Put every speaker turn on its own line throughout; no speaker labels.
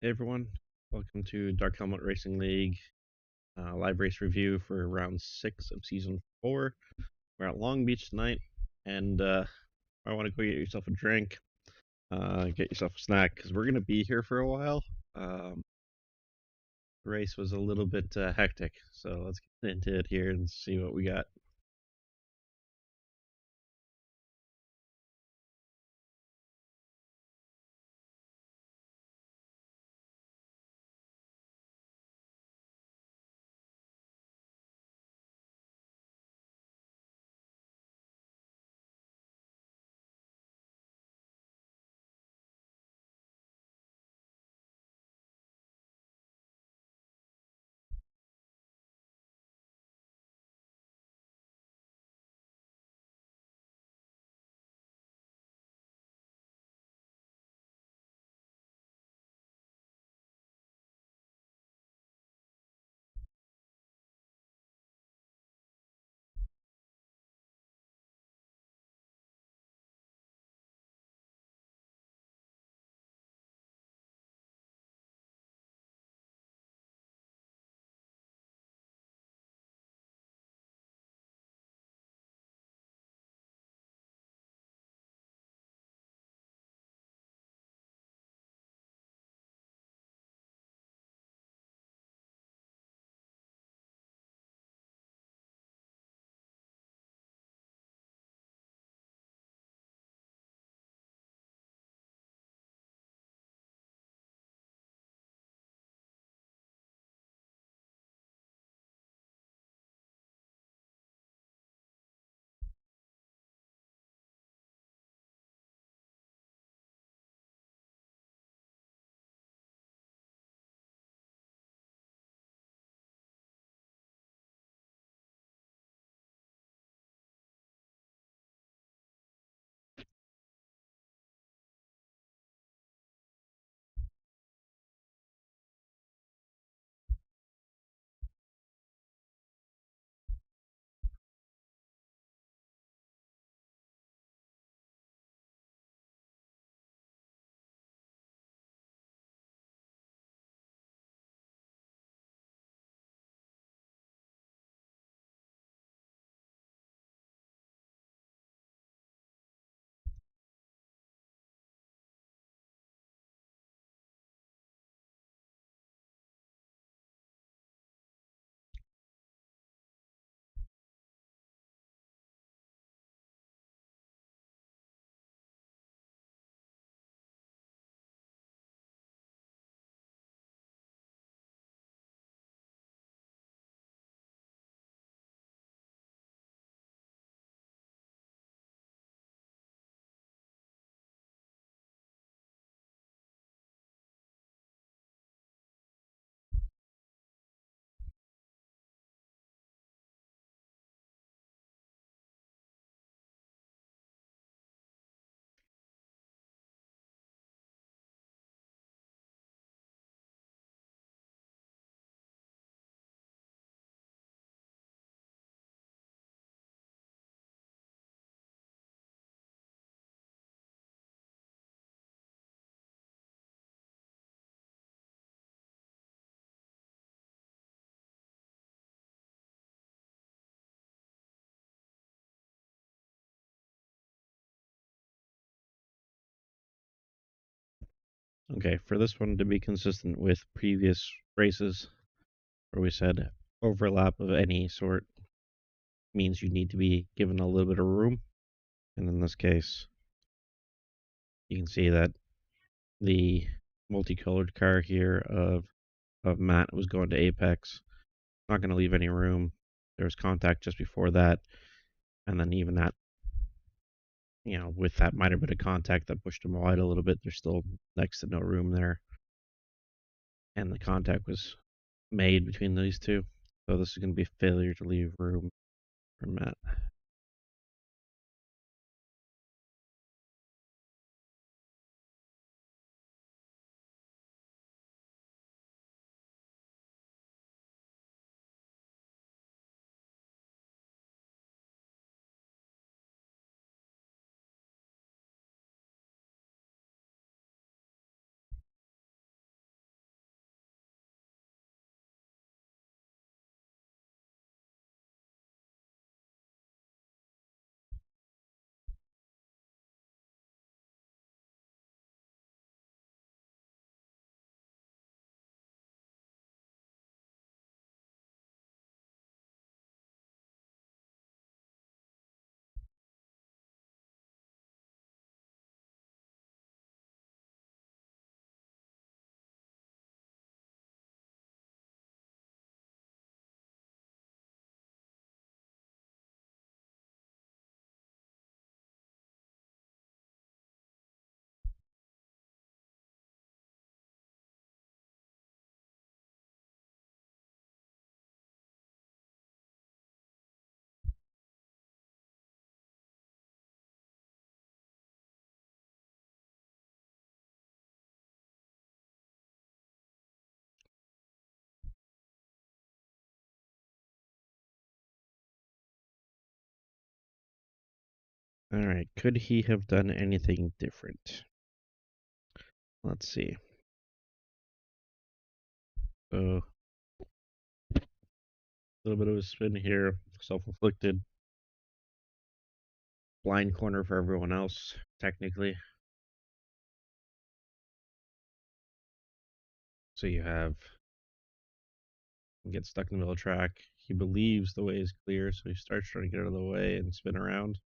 Hey everyone, welcome to Dark Helmet Racing League live race review for round 6 of season 4. We're at Long Beach tonight, and I want to go get yourself a drink, get yourself a snack, because we're going to be here for a while. The race was a little bit hectic, so let's get into it here and see what we got. Okay, for this one to be consistent with previous races where we said overlap of any sort means you need to be given a little bit of room, and in this case, you can see that the multicolored car here of Matt was going to Apex. Not going to leave any room. There was contact just before that, and then even that, with that minor bit of contact that pushed him wide a little bit, there's still next to no room there, and the contact was made between these two. So this is going to be a failure to leave room for Matt. All right, could he have done anything different? Let's see. So, a little bit of a spin here, self-inflicted. Blind corner for everyone else, technically. So you have get stuck in the middle of the track. He believes the way is clear, so he starts trying to get out of the way and spin around.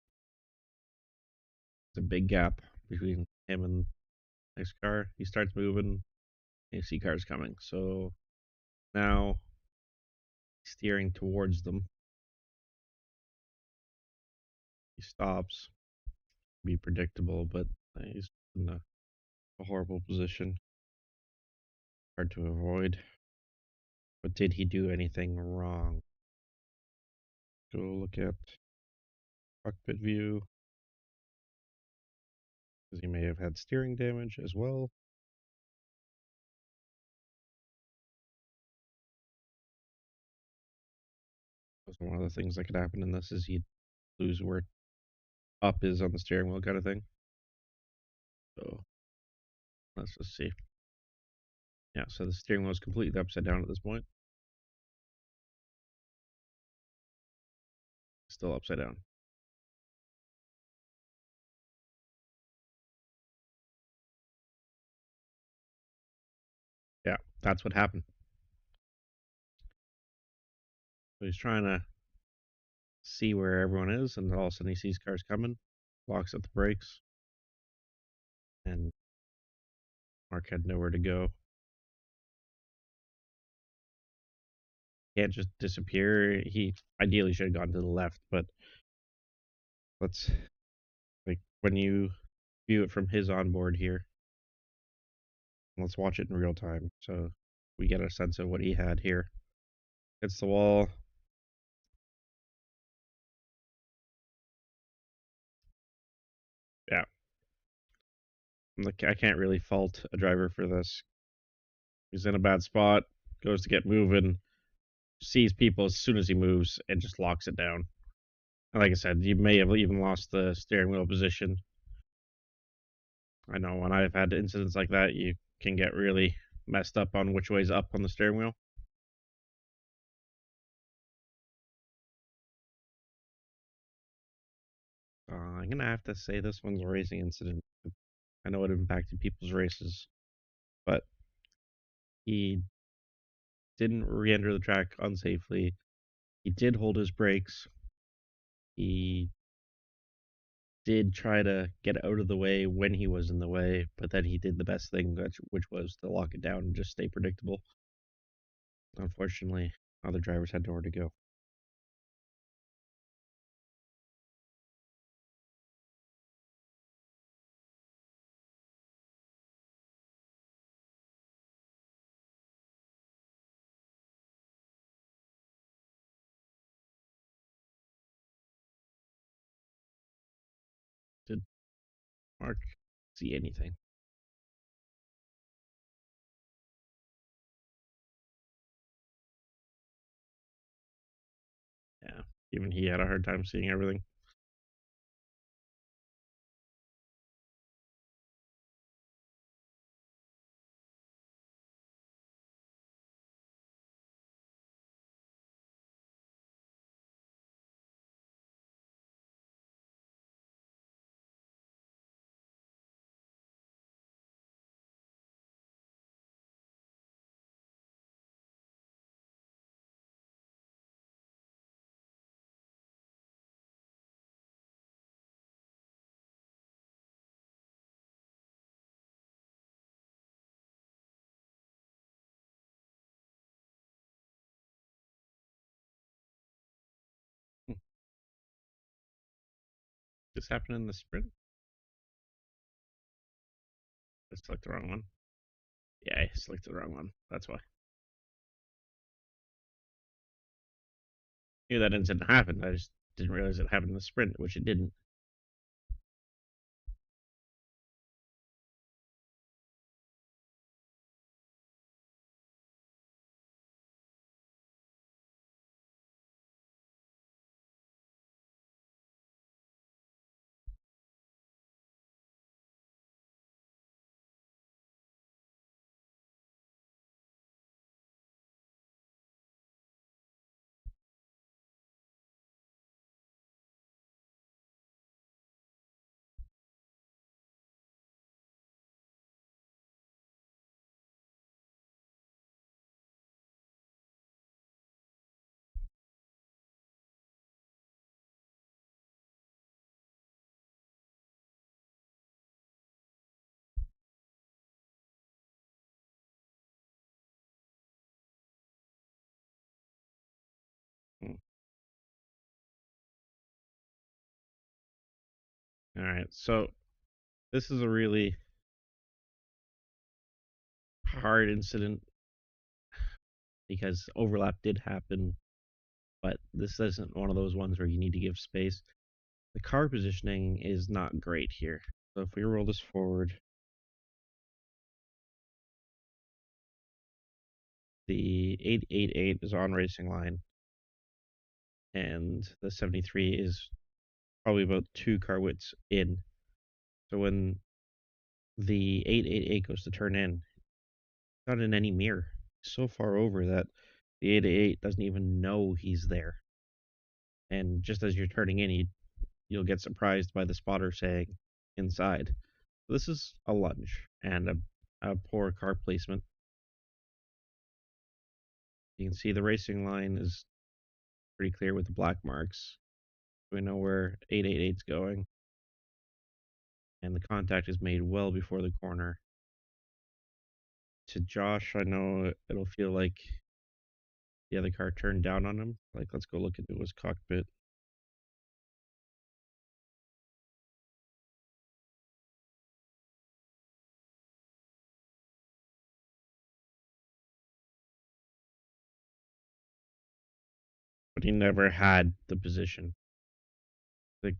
It's a big gap between him and the next car. He starts moving, and you see cars coming. So now steering towards them. He stops. Be predictable, but he's in a horrible position. Hard to avoid. But did he do anything wrong? Go look at cockpit view, because he may have had steering damage as well. That's one of the things that could happen in this is he'd lose where up is on the steering wheel kind of thing. So let's just see. Yeah, so the steering wheel is completely upside down at this point. Still upside down. Yeah, that's what happened. So he's trying to see where everyone is, and all of a sudden he sees cars coming, locks up the brakes, and Mark had nowhere to go. Can't just disappear. He ideally should have gone to the left, but let's like when you view it from his onboard here, let's watch it in real time so we get a sense of what he had here. Hits the wall. Yeah, like I can't really fault a driver for this. He's in a bad spot, goes to get moving, sees people as soon as he moves, and just locks it down. And like I said, you may have even lost the steering wheel position. I know when I've had incidents like that, you can get really messed up on which way's up on the steering wheel. I'm gonna have to say this one's a racing incident. I know it impacted people's races, but he didn't re-enter the track unsafely. He did hold his brakes. He did try to get out of the way when he was in the way, but then he did the best thing, which was to lock it down and just stay predictable. Unfortunately, other drivers had nowhere to go. Did Mark see anything? Yeah, even he had a hard time seeing everything. This happened in the sprint. I selected the wrong one. Yeah, I selected the wrong one. That's why. I knew that incident happened. I just didn't realize it happened in the sprint, which it didn't. Hmm. All right, so this is a really hard incident because overlap did happen, but this isn't one of those ones where you need to give space. The car positioning is not great here. So if we roll this forward, the 888 is on racing line, and the 73 is probably about 2 car widths in. So when the 888 goes to turn in, it's not in any mirror. It's so far over that the 888 doesn't even know he's there. And just as you're turning in, you'll get surprised by the spotter saying inside. So this is a lunge and a poor car placement. You can see the racing line is pretty clear with the black marks. We know where 888's going, and the contact is made well before the corner. To Josh, I know it'll feel like the other car turned down on him. Like, let's go look into his cockpit. But he never had the position. The,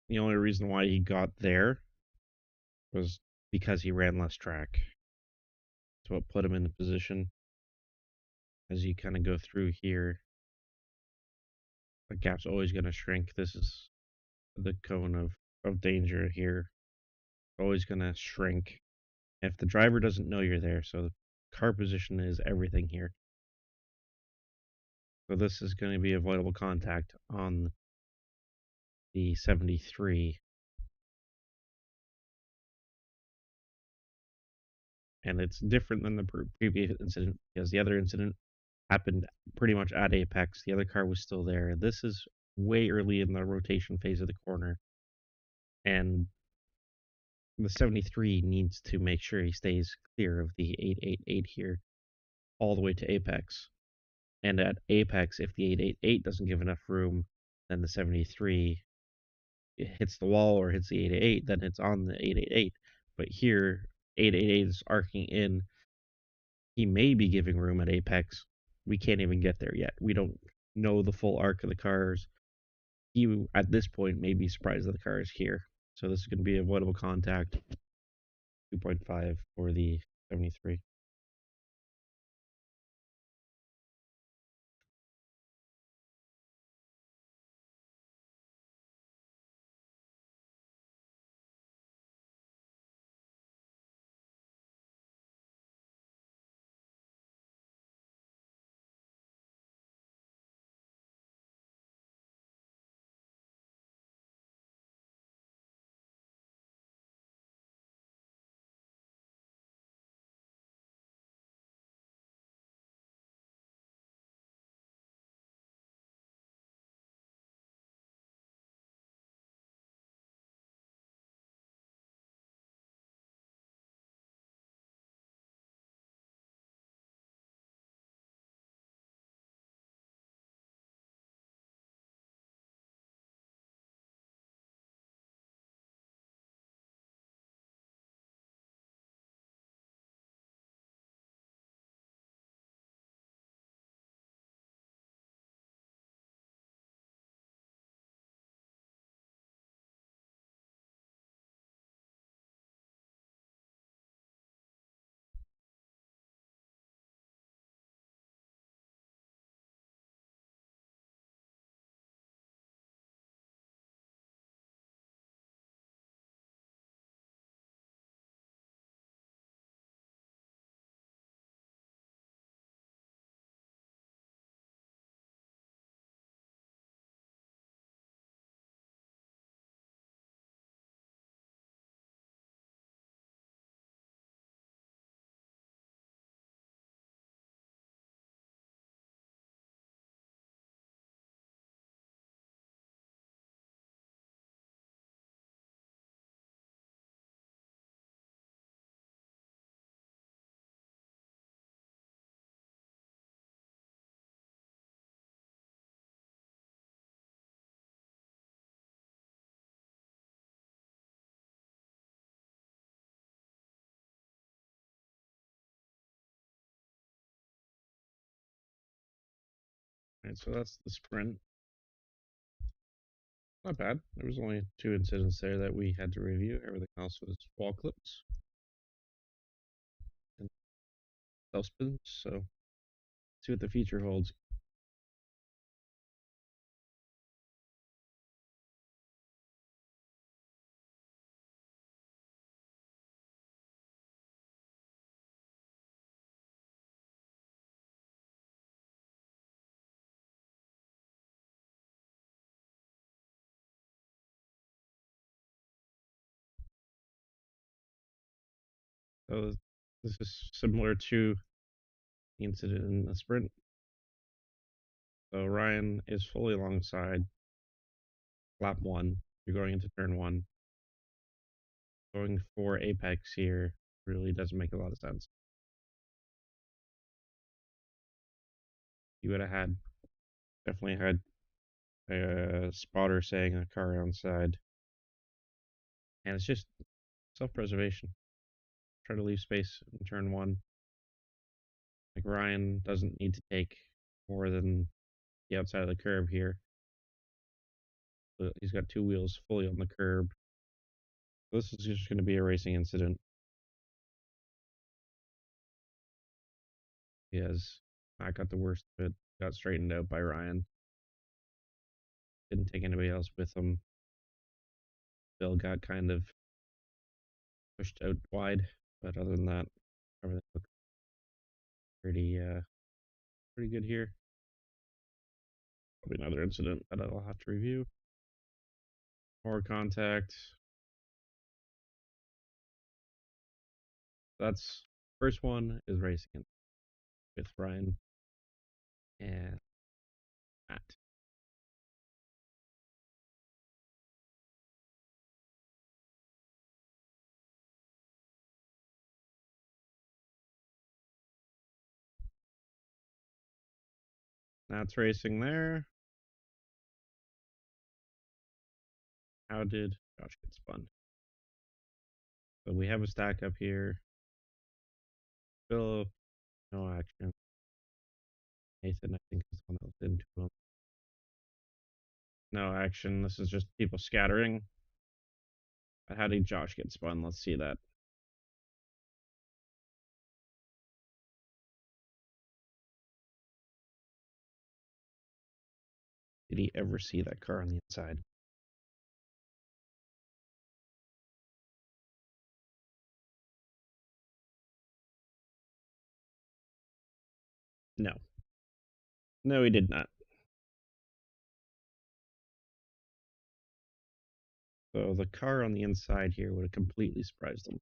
the only reason why he got there was because he ran less track. That's what put him in the position. As you kind of go through here, the gap's always going to shrink. This is the cone of danger here. Always going to shrink if the driver doesn't know you're there. So the car position is everything here. So this is going to be avoidable contact on the 73. And it's different than the previous incident because the other incident happened pretty much at apex. The other car was still there. This is way early in the rotation phase of the corner. And the 73 needs to make sure he stays clear of the 888 here all the way to apex. And at apex, if the 888 doesn't give enough room, then the 73 hits the wall or hits the 888, then it's on the 888. But here, 888 is arcing in. He may be giving room at apex. We can't even get there yet. We don't know the full arc of the cars. He, at this point, may be surprised that the car is here. So this is going to be avoidable contact, 2.5 for the 73. Alright, so that's the sprint. Not bad. There was only 2 incidents there that we had to review. Everything else was wall clips and self spins. So see what the future holds. So this is similar to the incident in the sprint. So Ryan is fully alongside lap 1. You're going into turn 1. Going for apex here really doesn't make a lot of sense. You would have definitely had a spotter saying a car outside, and it's just self-preservation. Try to leave space in turn 1. Like Ryan doesn't need to take more than the outside of the curb here. But he's got 2 wheels fully on the curb. This is just going to be a racing incident. He has not got the worst of it. Got straightened out by Ryan. Didn't take anybody else with him. Bill got kind of pushed out wide, but other than that, everything looked pretty good here. Probably another incident that I'll have to review. More contact. That's first one is racing with Ryan and Matt. Matt's racing there. How did Josh get spun? So we have a stack up here. Bill, no action. Nathan, I think, is the one that was into him. No action. This is just people scattering. But how did Josh get spun? Let's see that. Did he ever see that car on the inside? No. No, he did not. So the car on the inside here would have completely surprised him.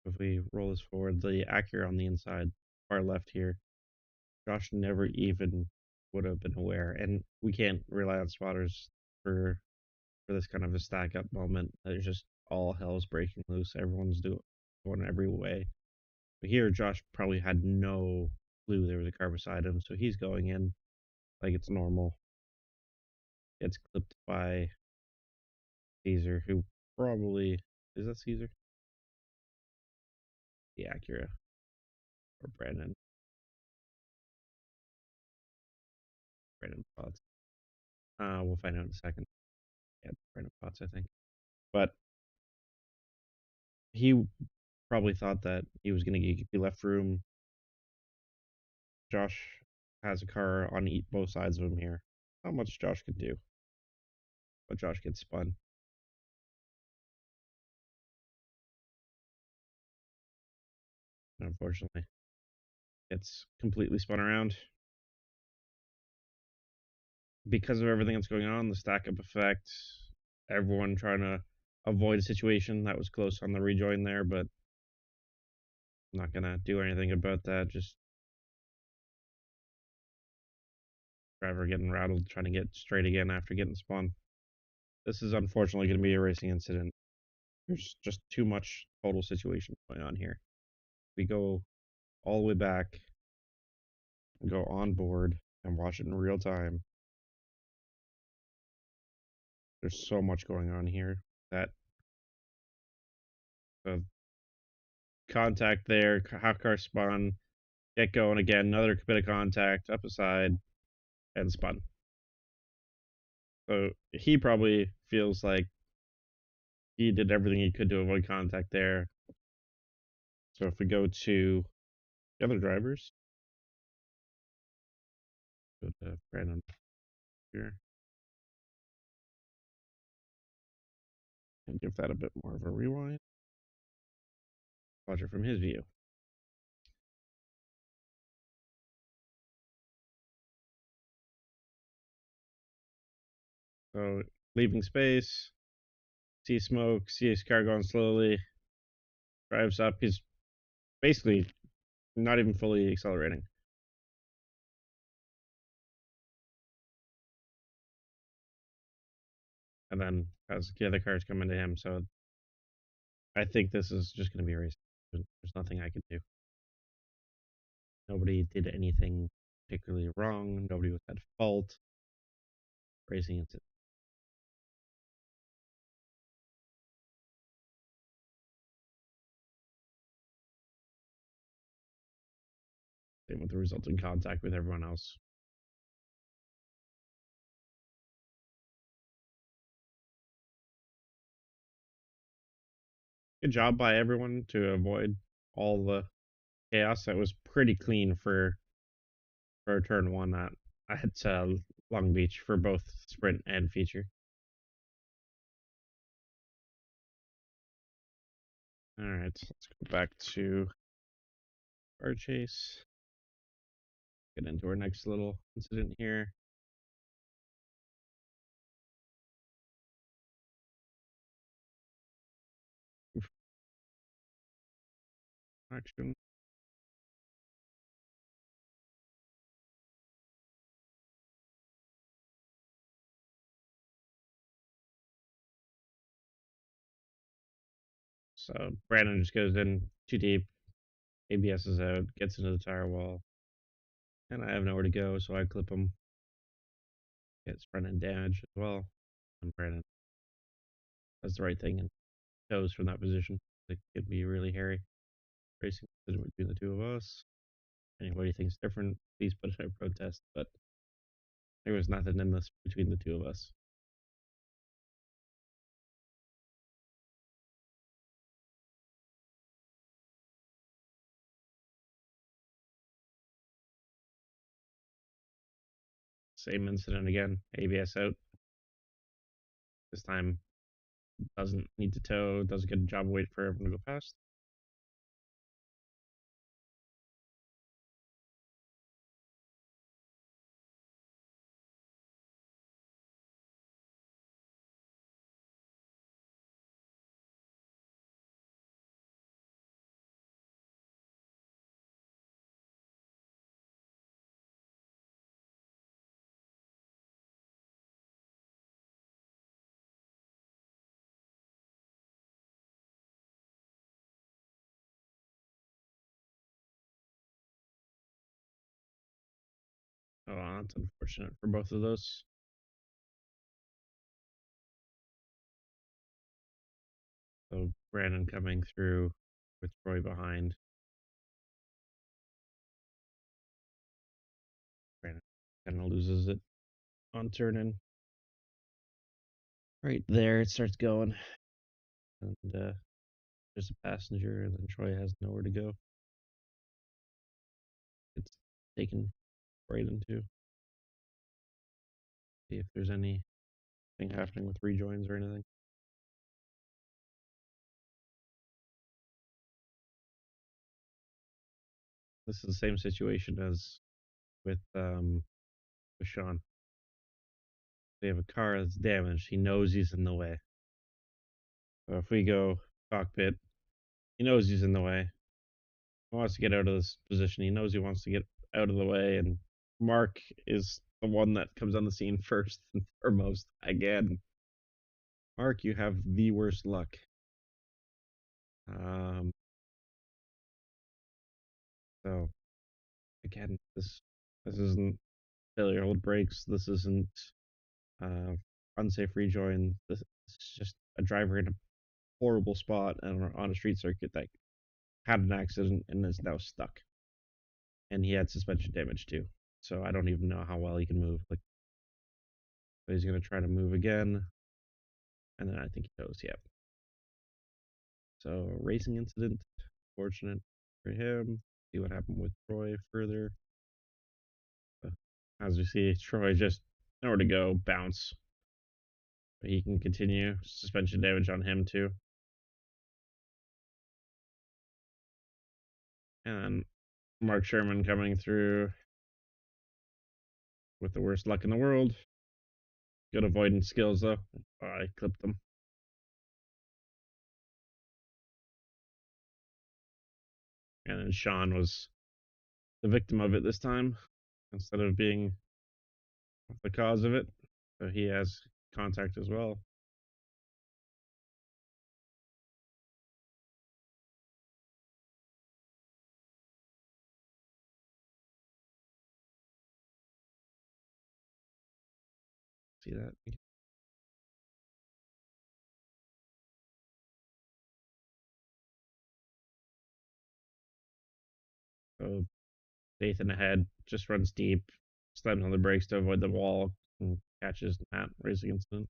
If we roll this forward, the Acura on the inside, far left here, Josh never even would have been aware. And we can't rely on spotters for this kind of a stack up moment. There's just all hell's breaking loose. Everyone's going every way. But here, Josh probably had no clue there was a car beside him, so he's going in like it's normal. Gets clipped by Caesar, who probably is that Caesar? The Acura or Brandon. Brandon Potts. We'll find out in a second. Yeah, Brandon Potts, I think. But he probably thought that he was going to be left room. Josh has a car on both sides of him here. Not much Josh could do, but Josh gets spun. And unfortunately, it's completely spun around. Because of everything that's going on, the stack up effect, everyone trying to avoid a situation that was close on the rejoin there, but I'm not going to do anything about that. Just driver getting rattled, trying to get straight again after getting spun. This is unfortunately going to be a racing incident. There's just too much total situation going on here. We go all the way back, go on board, and watch it in real time. There's so much going on here that the contact there, half car spun, get going again, another bit of contact, up aside, and spun. So he probably feels like he did everything he could to avoid contact there. So if we go to the other drivers, go to Brandon here, and give that a bit more of a rewind. Watch it from his view. So leaving space, see smoke, see his car going slowly, drives up. He's basically not even fully accelerating. And then as the other cars come into him, so I think this is just going to be a race. There's nothing I can do. Nobody did anything particularly wrong. Nobody was at fault. Racing into same with the resulting contact with everyone else. Good job by everyone to avoid all the chaos. That was pretty clean for turn one at Long Beach for both sprint and feature. All right, let's go back to our chase. Get into our next little incident here. Action. So Brandon just goes in too deep. ABS is out, gets into the tire wall, and I have nowhere to go, so I clip him. Gets front end damage as well. And Brandon does the right thing and goes from that position. It could be really hairy racing between the two of us. Anybody thinks different, please put it in a protest, but there was nothing in this between the two of us. Same incident again, ABS out. This time doesn't need to tow, does a good job waiting for everyone to go past. Oh, that's unfortunate for both of those. So Brandon coming through with Troy behind. Brandon kind of loses it on turn in. Right there, it starts going. And there's a passenger, and then Troy has nowhere to go. It's taken right into. See if there's anything happening with rejoins or anything. This is the same situation as with Sean. They have a car that's damaged. He knows he's in the way. So if we go cockpit, he knows he's in the way. He wants to get out of this position. He knows he wants to get out of the way, and Mark is the one that comes on the scene first and foremost. Again, Mark, you have the worst luck. So again, this isn't failure hold brakes. This isn't unsafe rejoin. This is just a driver in a horrible spot and on a street circuit that had an accident and is now stuck. And he had suspension damage too. So I don't even know how well he can move. Like, but he's gonna try to move again, and then I think he goes. Yep. So racing incident, fortunate for him. See what happened with Troy further. As we see, Troy just nowhere to go, bounce. But he can continue. Suspension damage on him too. And Mark Sherman coming through with the worst luck in the world. Good avoidance skills though. Oh, I clipped them. And then Sean was the victim of it this time instead of being the cause of it. So he has contact as well. See that? So Nathan ahead, just runs deep, slams on the brakes to avoid the wall, and catches Matt racing incident.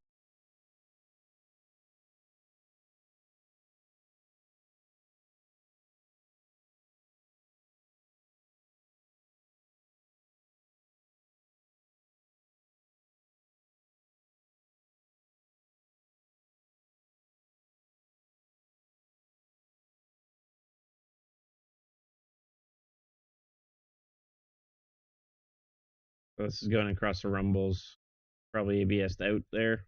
So this is going across the rumbles. Probably ABS out there.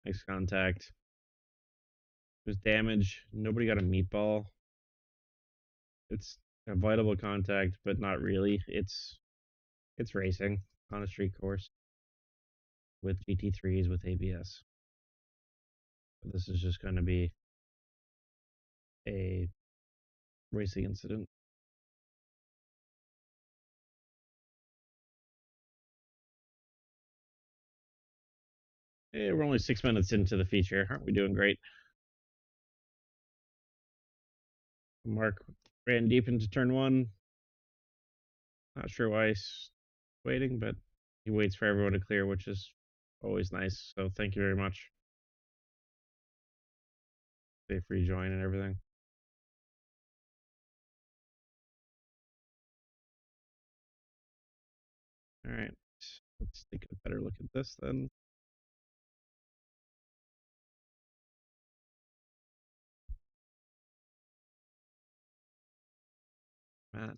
Makes contact. There's damage. Nobody got a meatball. It's avoidable contact, but not really. It's racing on a street course with GT3s with ABS. This is just going to be a racing incident. Hey, we're only 6 minutes into the feature. Aren't we doing great? Mark ran deep into turn one. Not sure why he's waiting, but he waits for everyone to clear, which is always nice. So thank you very much. Safe rejoin and everything. All right, let's take a better look at this then. Matt,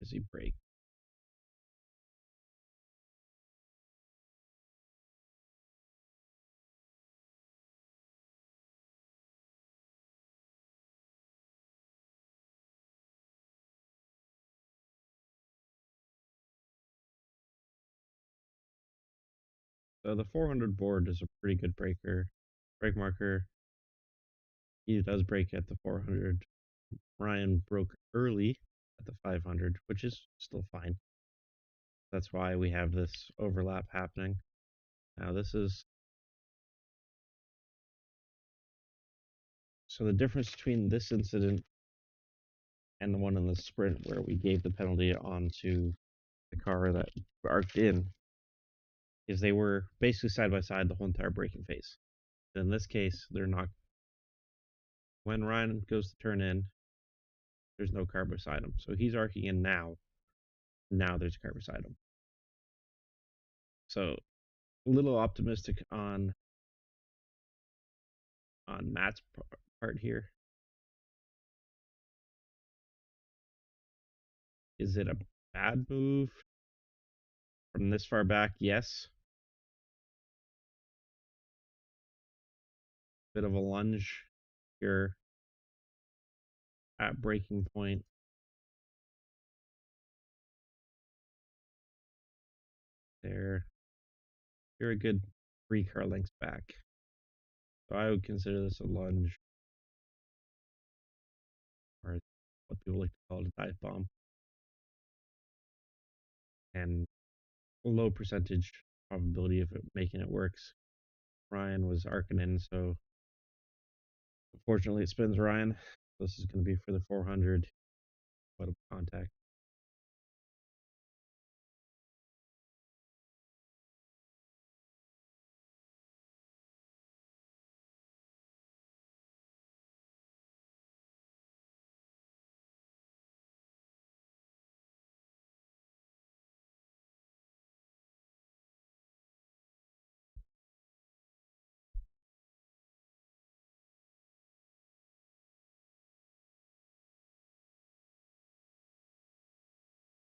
does he break? So the 400 board is a pretty good breaker. Brake marker. He does break at the 400. Ryan broke early at the 500, which is still fine. That's why we have this overlap happening. Now this is so the difference between this incident and the one in the sprint where we gave the penalty onto the car that arced in is they were basically side by side the whole entire braking phase. In this case, they're not. When Ryan goes to turn in, there's no car beside him. So he's arcing in now. Now there's a car beside him. So a little optimistic on Matt's part here. Is it a bad move from this far back? Yes. Bit of a lunge here at braking point. There. You're a good 3 car lengths back. So I would consider this a lunge, or what people like to call it a dive bomb. And a low percentage probability of it making it works. Ryan was arcing in, so unfortunately it spins Ryan. This is going to be for the 400. What a contact.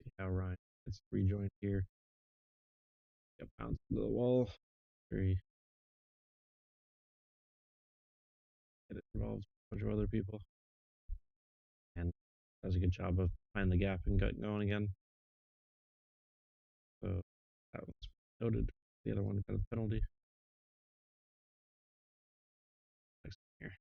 See how Ryan gets rejoined here. Get bounced into the wall. Very it involves a bunch of other people. And does a good job of finding the gap and getting going again. So that was noted. The other one got a penalty. Next here.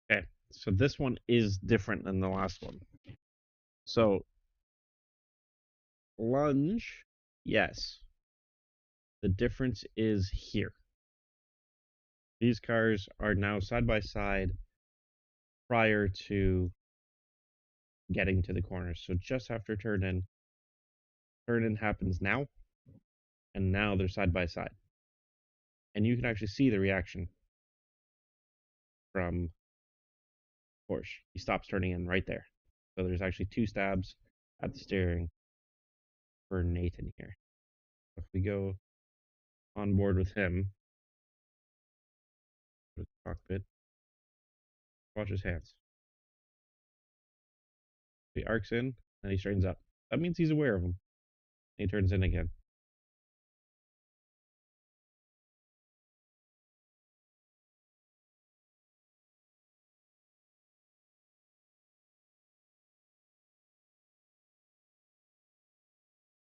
Okay, so this one is different than the last one. So lunge, yes. The difference is here. These cars are now side by side prior to getting to the corners. So just after turn in happens now, and now they're side by side. And you can actually see the reaction from Porsche. He stops turning in right there. So there's actually two stabs at the steering for Nathan here. If we go on board with him, go to the cockpit, watch his hands. He arcs in and he straightens up. That means he's aware of them. He turns in again.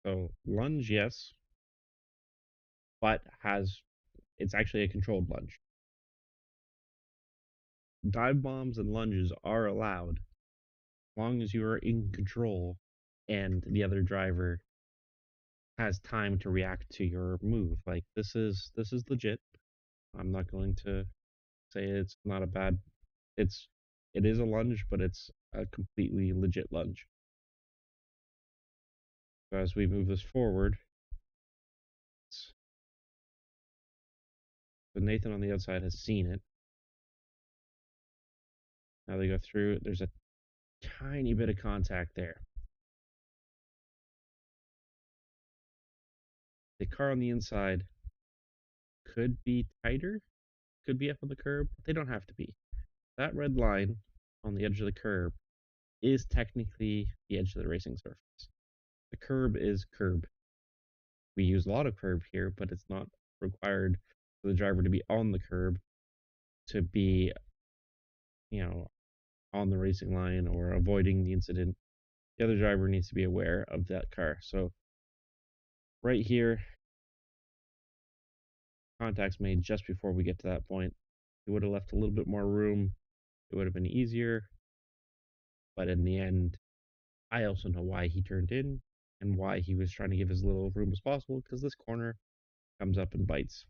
So lunge, yes, but it's actually a controlled lunge. Dive bombs and lunges are allowed as long as you are in control and the other driver has time to react to your move. Like this is legit. I'm not going to say it's not a bad. It is a lunge, but it's a completely legit lunge. So as we move this forward, so Nathan on the outside has seen it. Now they go through. There's a tiny bit of contact there. The car on the inside could be tighter, could be up on the curb. They don't have to be. That red line on the edge of the curb is technically the edge of the racing surface. The curb is curb. We use a lot of curb here, but it's not required for the driver to be on the curb to be, you know, on the racing line or avoiding the incident. The other driver needs to be aware of that car. So right here, contact's made just before we get to that point. It would have left a little bit more room. It would have been easier. But in the end, I also know why he turned in and why he was trying to give as little room as possible because this corner comes up and bites.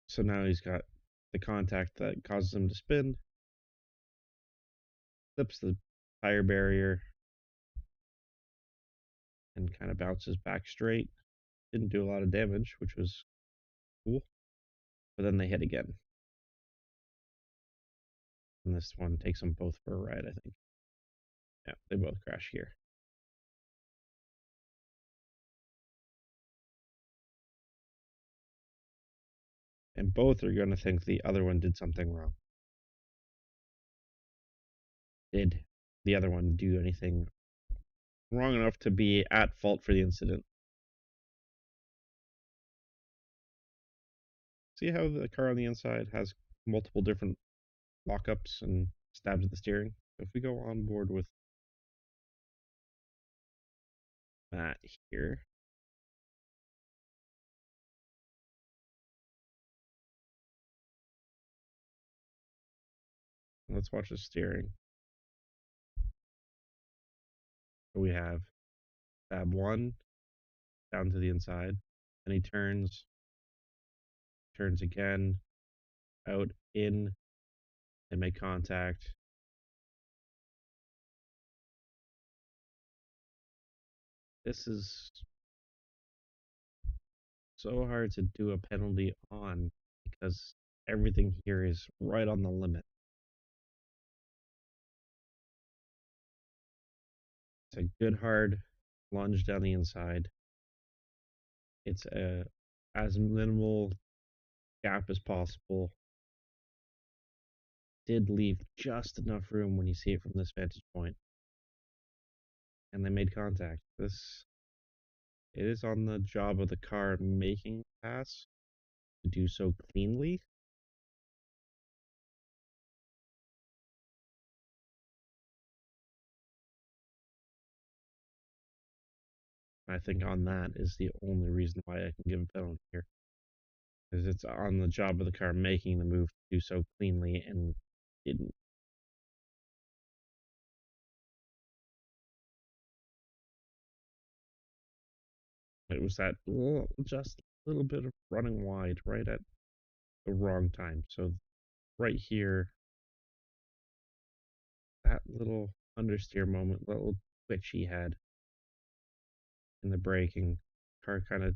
So now he's got the contact that causes him to spin, flips the tire barrier, and kind of bounces back straight. Didn't do a lot of damage, which was cool. But then they hit again. And this one takes them both for a ride, I think. Yeah, they both crash here. And both are going to think the other one did something wrong. Did the other one do anything wrong enough to be at fault for the incident? See how the car on the inside has multiple different lockups and stabs at the steering? If we go on board with that here, let's watch the steering. So we have tab 1 down to the inside, and he turns again, out, in, and make contact. This is so hard to do a penalty on because everything here is right on the limit. It's a good hard lunge down the inside. It's as minimal gap as possible. Did leave just enough room when you see it from this vantage point. And they made contact. It is on the job of the car making the pass to do so cleanly. I think on that is the only reason why I can give a penalty here. Because it's on the job of the car making the move to do so cleanly and didn't. It was that just a little bit of running wide right at the wrong time. So right here, that little understeer moment, little twitch he had in the braking, car kind of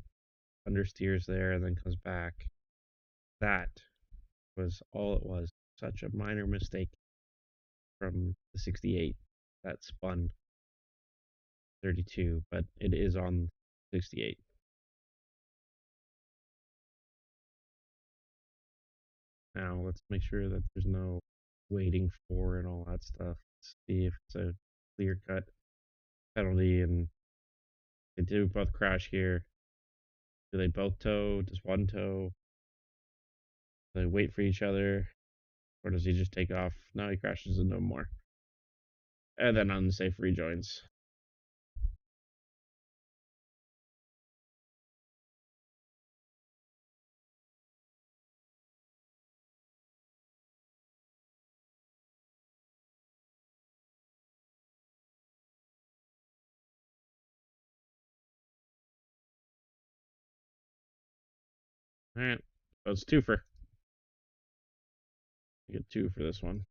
understeers there and then comes back. That was all it was. Such a minor mistake from the 68 that spun 32, but it is on 68. Now let's make sure that there's no waiting for and all that stuff. Let's see if it's a clear cut penalty and they do both crash here. Do they both tow? Does one tow? Do they wait for each other? Or does he just take off? No, he crashes and no more. And then unsafe rejoins. Alright. So it's two for. You get two for this one.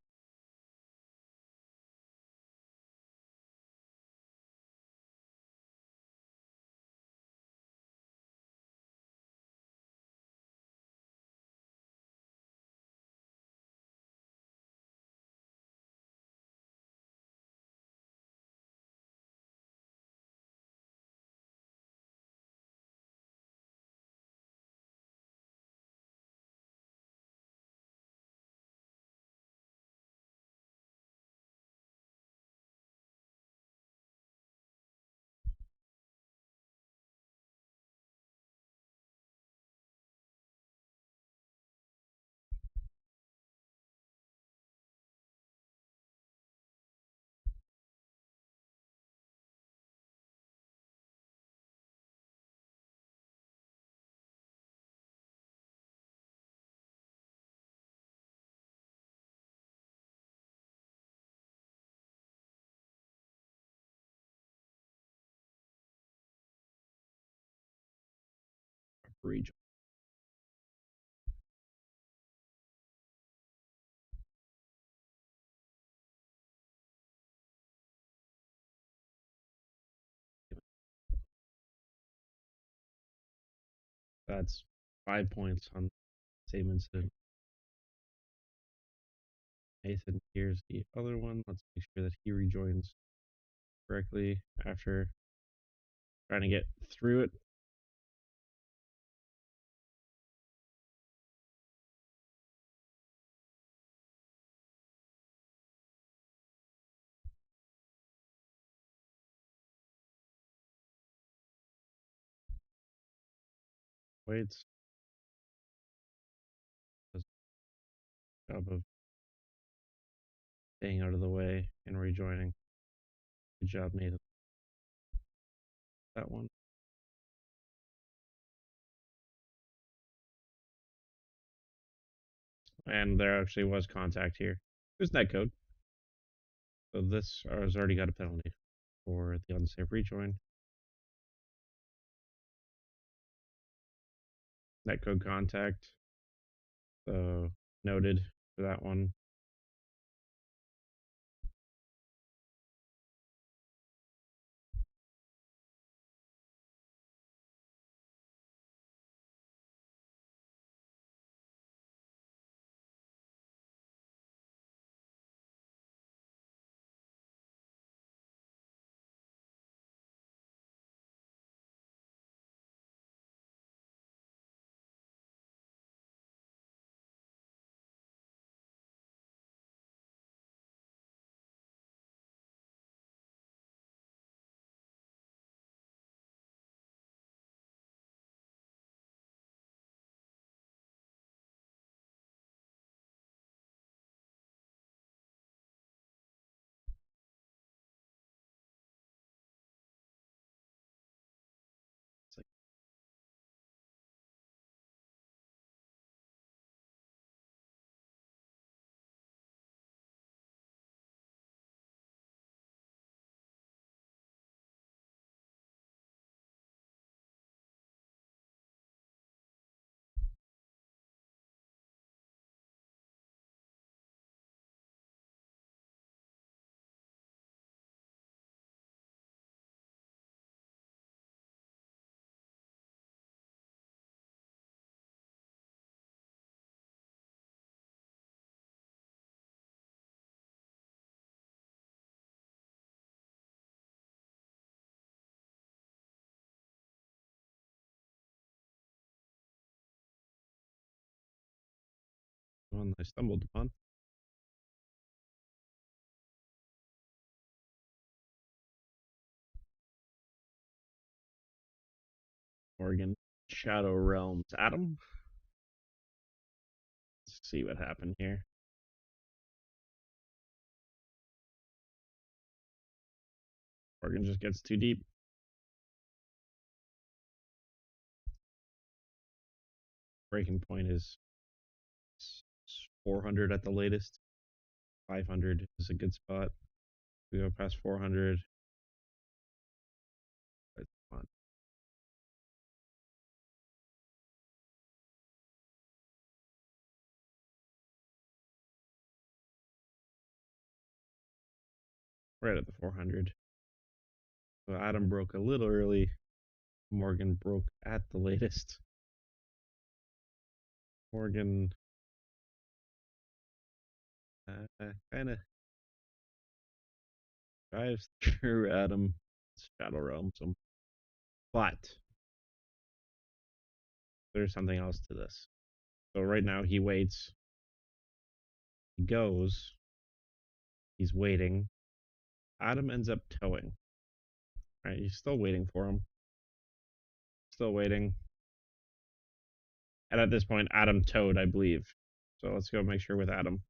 Rejoin. That's 5 points on the same incident. Nathan, here's the other one. Let's make sure that he rejoins correctly after trying to get through it. Waits. Does a job of staying out of the way and rejoining. Good job, Nathan. That one. And there actually was contact here. There's netcode. So this has already got a penalty for the unsafe rejoin. Netcode contact. So noted for that one. It's like, one I stumbled upon. Morgan Shadow Realms Adam. Let's see what happened here. Morgan just gets too deep. Breaking point is 400 at the latest. 500 is a good spot. We go past 400. Come on. Right at the 400. So Adam broke a little early. Morgan broke at the latest. Morgan kind of drives through Adam Shadow Realm. But there's something else to this. So right now he waits. He goes. He's waiting. Adam ends up towing. Right, he's still waiting for him. Still waiting. And at this point, Adam towed, I believe. So let's go make sure with Adam.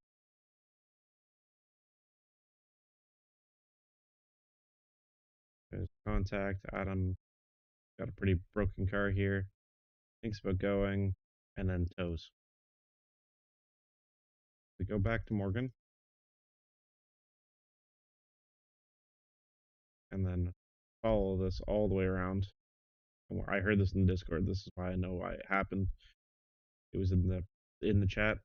There's contact. Adam got a pretty broken car here. Thinks about going, and then tows. We go back to Morgan. And then follow this all the way around. I heard this in Discord. This is why I know why it happened. It was in the chat.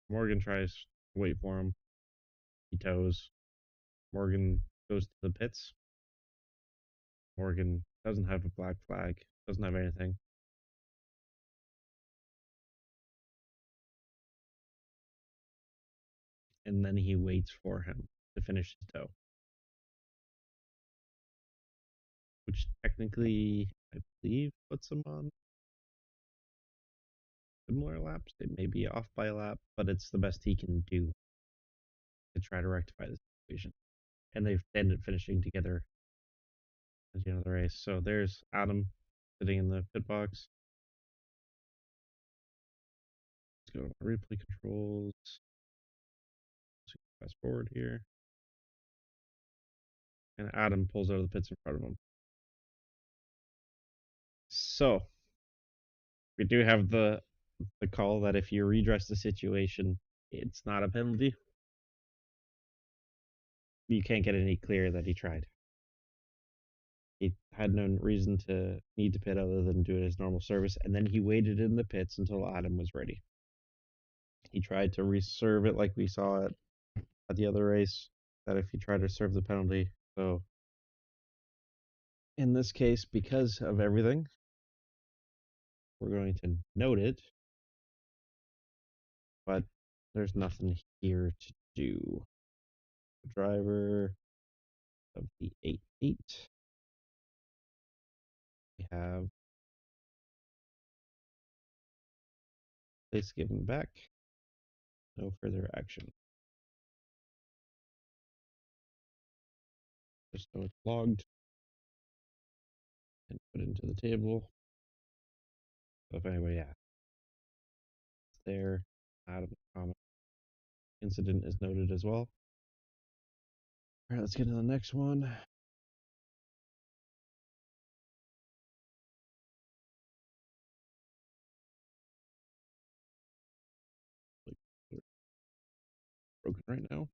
Morgan tries to wait for him. He tows. Morgan goes to the pits. Morgan doesn't have a black flag. Doesn't have anything. And then he waits for him to finish his tow. Which technically, I believe, puts him on similar laps. It may be off by a lap, but it's the best he can do to try to rectify the situation. And they've ended finishing together at the end of the race. So there's Adam sitting in the pit box. Let's go to replay controls. Let's fast forward here. And Adam pulls out of the pits in front of him. So we do have the call that if you redress the situation, it's not a penalty. You can't get any clear that he tried. He had no reason to need to pit other than do his normal service, and then he waited in the pits until Adam was ready. He tried to reserve it like we saw at the other race, that if he tried to serve the penalty. So in this case, because of everything, we're going to note it, but there's nothing here to do. The driver of the 8-8. We have place given back. No further action. Just so it's logged and put into the table. So if anybody asks, it's there. Out of the comment. Incident is noted as well. All right, let's get to the next one. Broken right now.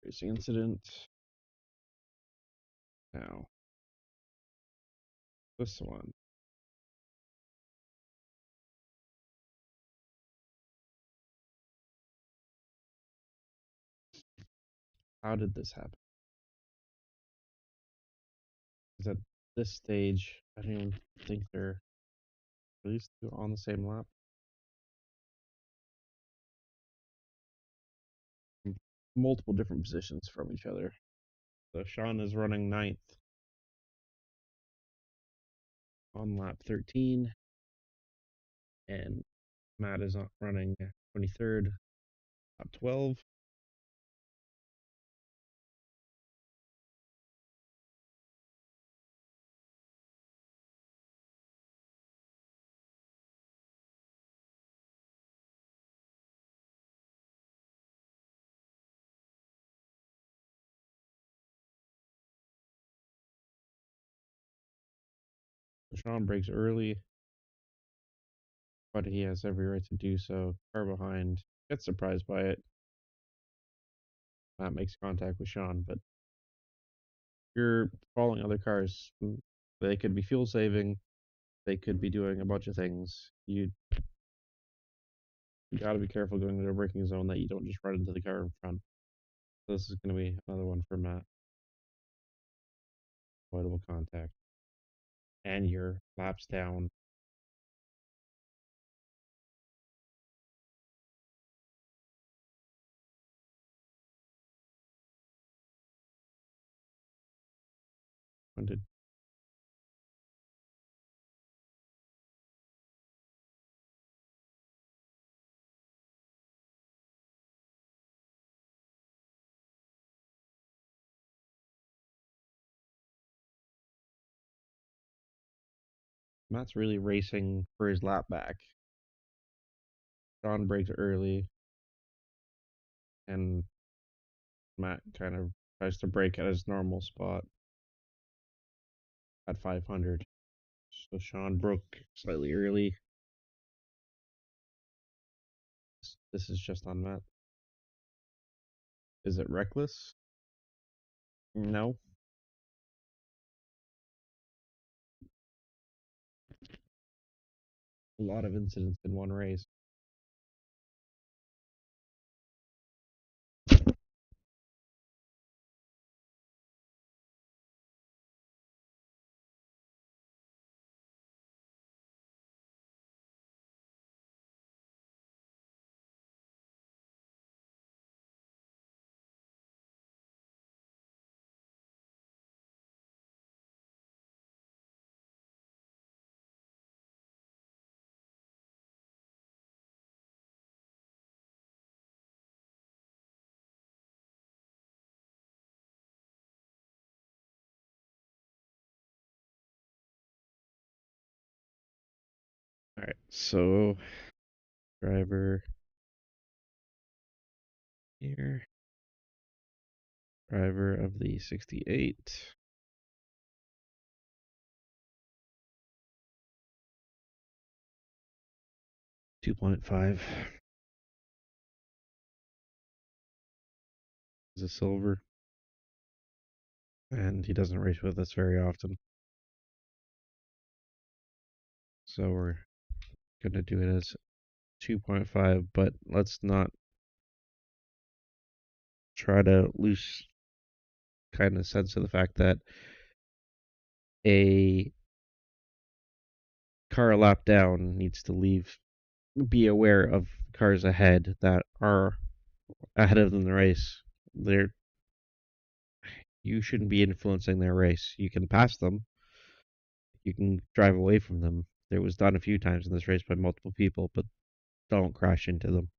Racing incident. Now, this one. How did this happen? Because at this stage, I don't even think they're at least on the same lap. Multiple different positions from each other. So Sean is running 9th on lap 13, and Matt is running 23rd, lap 12. Sean breaks early, but he has every right to do so. Car behind gets surprised by it. Matt makes contact with Sean, but you're following other cars. They could be fuel saving. They could be doing a bunch of things. You got to be careful going into a braking zone that you don't just run into the car in front. So this is going to be another one for Matt. Avoidable contact. And your laps down. When did Matt's really racing for his lap back. Sean breaks early, and Matt kind of tries to brake at his normal spot at 500. So Sean broke slightly early. This is just on Matt. Is it reckless? No. A lot of incidents in one race. All right, so driver here, driver of the 68. 2.5 is a silver, and he doesn't race with us very often. So we're going to do it as 2.5, but let's not try to lose kind of sense of the fact that a car a lap down needs to be aware of cars ahead that are ahead of them in the race. They're You shouldn't be influencing their race. You can pass them, you can drive away from them. It was done a few times in this race by multiple people, but don't crash into them.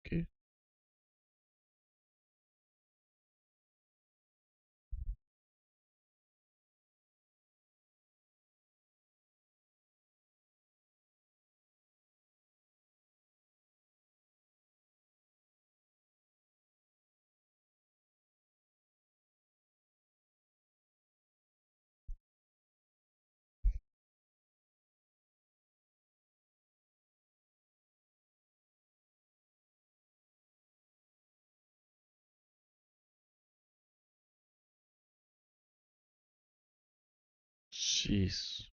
Okay. Jeez.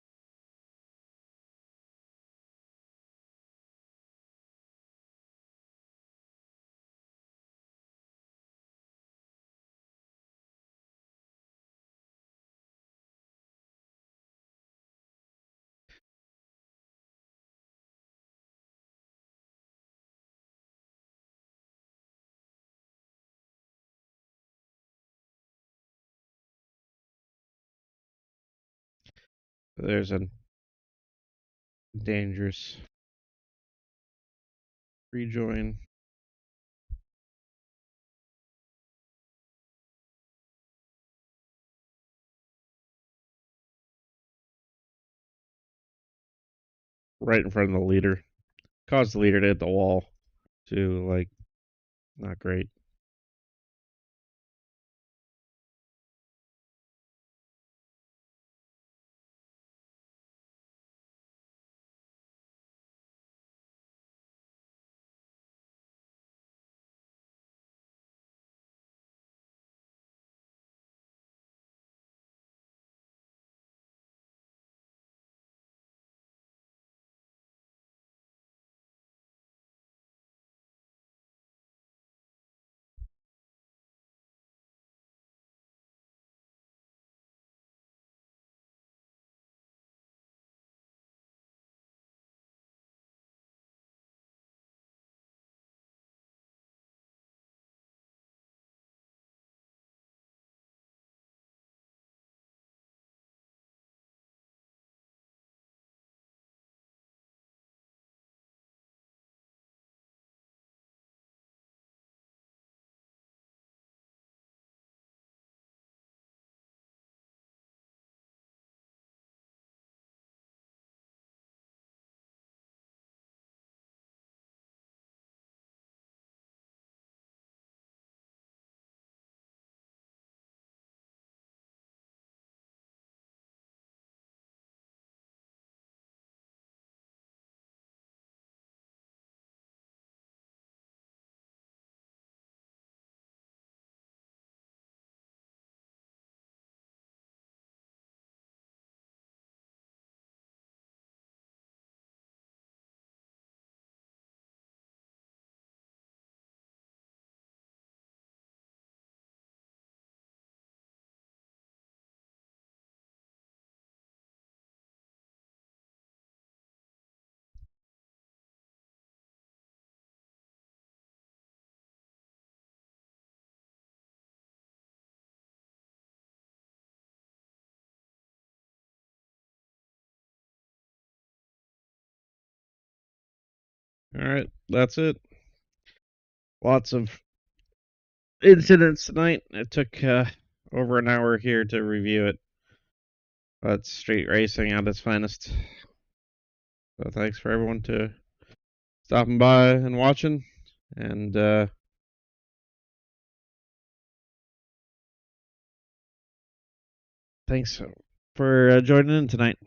There's a dangerous rejoin. Right in front of the leader. Caused the leader to hit the wall. Too, like, not great. Alright, that's it. Lots of incidents tonight. It took over an hour here to review it. That's street racing at its finest. So thanks for everyone to stopping by and watching. And thanks for joining in tonight.